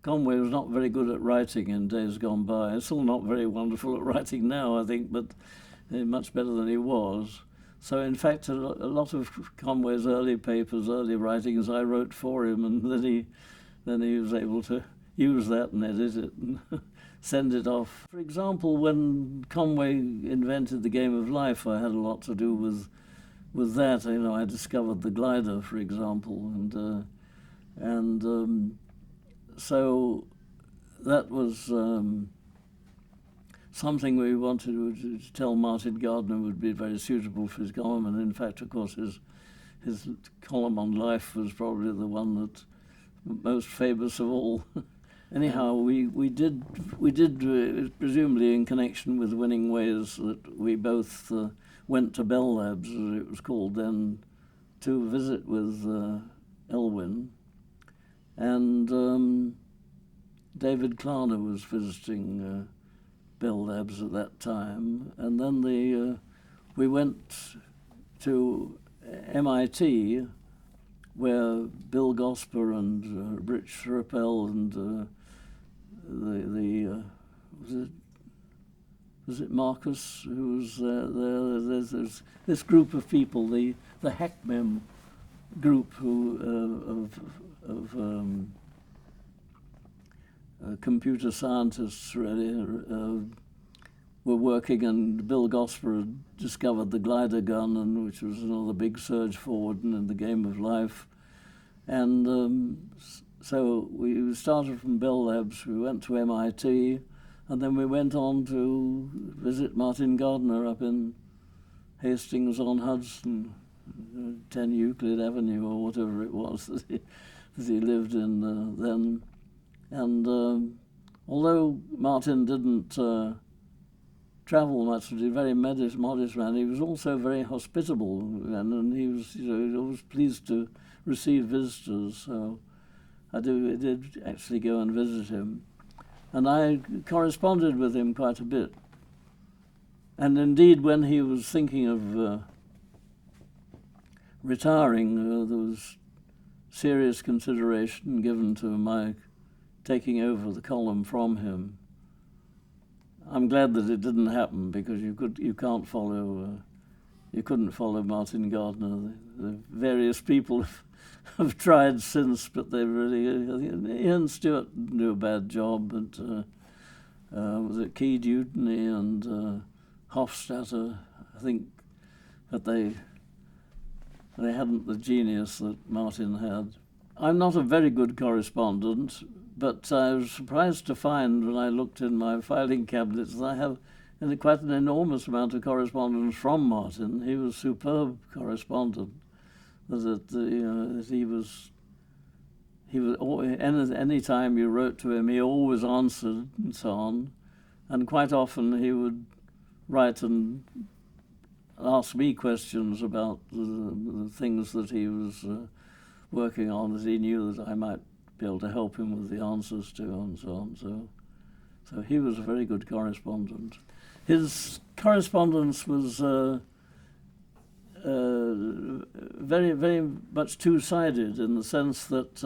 Conway was not very good at writing in days gone by. He's still not very wonderful at writing now, I think, but much better than he was. So, in fact, a lot of Conway's early papers, early writings, I wrote for him, and then he was able to use that and edit it and send it off. For example, when Conway invented the game of life, I had a lot to do with that. You know, I discovered the glider, for example, and so that was something we wanted to tell Martin Gardner would be very suitable for his column, and in fact, of course, his column on life was probably the one that most famous of all. Anyhow, we did presumably in connection with Winning Ways, that we both went to Bell Labs, as it was called then, to visit with Elwyn, and David Klarner was visiting Bell Labs at that time, and then we went to MIT, where Bill Gosper and Rich Rappel and was it Marcus who was there? There's this group of people, the HackMem group of computer scientists really were working, and Bill Gosper had discovered the glider gun, and which was another big surge forward in the game of life. And so we started from Bell Labs, we went to MIT, and then we went on to visit Martin Gardner up in Hastings-on-Hudson, 10 Euclid Avenue or whatever it was that he lived in then. And although Martin didn't travel much, he was a very modest man, he was also very hospitable, and he was always pleased to receive visitors. So I did actually go and visit him, and I corresponded with him quite a bit. And indeed, when he was thinking of retiring, there was serious consideration given to my taking over the column from him. I'm glad that it didn't happen, because you couldn't follow Martin Gardner. The various people have tried since, but they really Ian Stewart didn't do a bad job, but was it Key Dewdney and Hofstadter, I think, but they hadn't the genius that Martin had. I'm not a very good correspondent, but I was surprised to find when I looked in my filing cabinets that I have quite an enormous amount of correspondence from Martin. He was a superb correspondent. That he was any time you wrote to him, he always answered and so on, and quite often he would write and ask me questions about the things that he was working on, that he knew that I might be able to help him with the answers to, and so on. So he was a very good correspondent. His correspondence was very, very much two-sided, in the sense that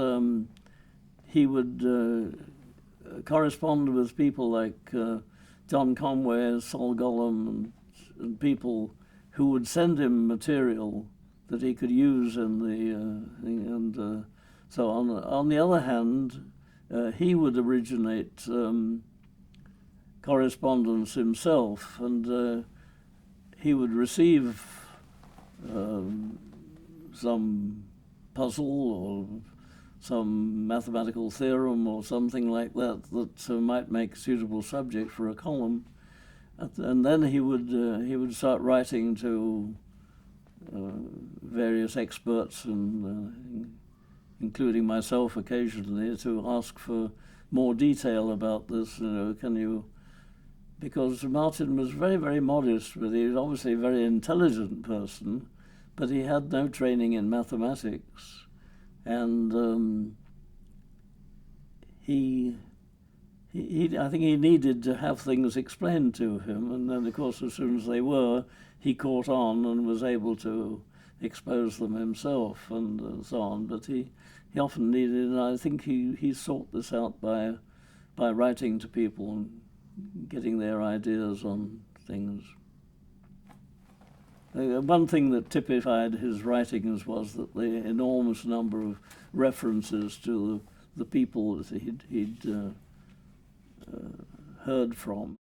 he would correspond with people like John Conway, Sol Gollum, and people who would send him material that he could use in the thing. And so on the other hand, he would originate correspondence himself, and he would receive some puzzle or some mathematical theorem or something like that might make a suitable subject for a column, and then he would start writing to various experts, and including myself occasionally, to ask for more detail about this. Can you? Because Martin was very, very modest, but he was obviously a very intelligent person, but he had no training in mathematics, and I think he needed to have things explained to him, and then, of course, as soon as they were, he caught on and was able to expose them himself and so on. But he often needed, and I think he sought this out by writing to people and getting their ideas on things. One thing that typified his writings was that the enormous number of references to the people that he'd heard from.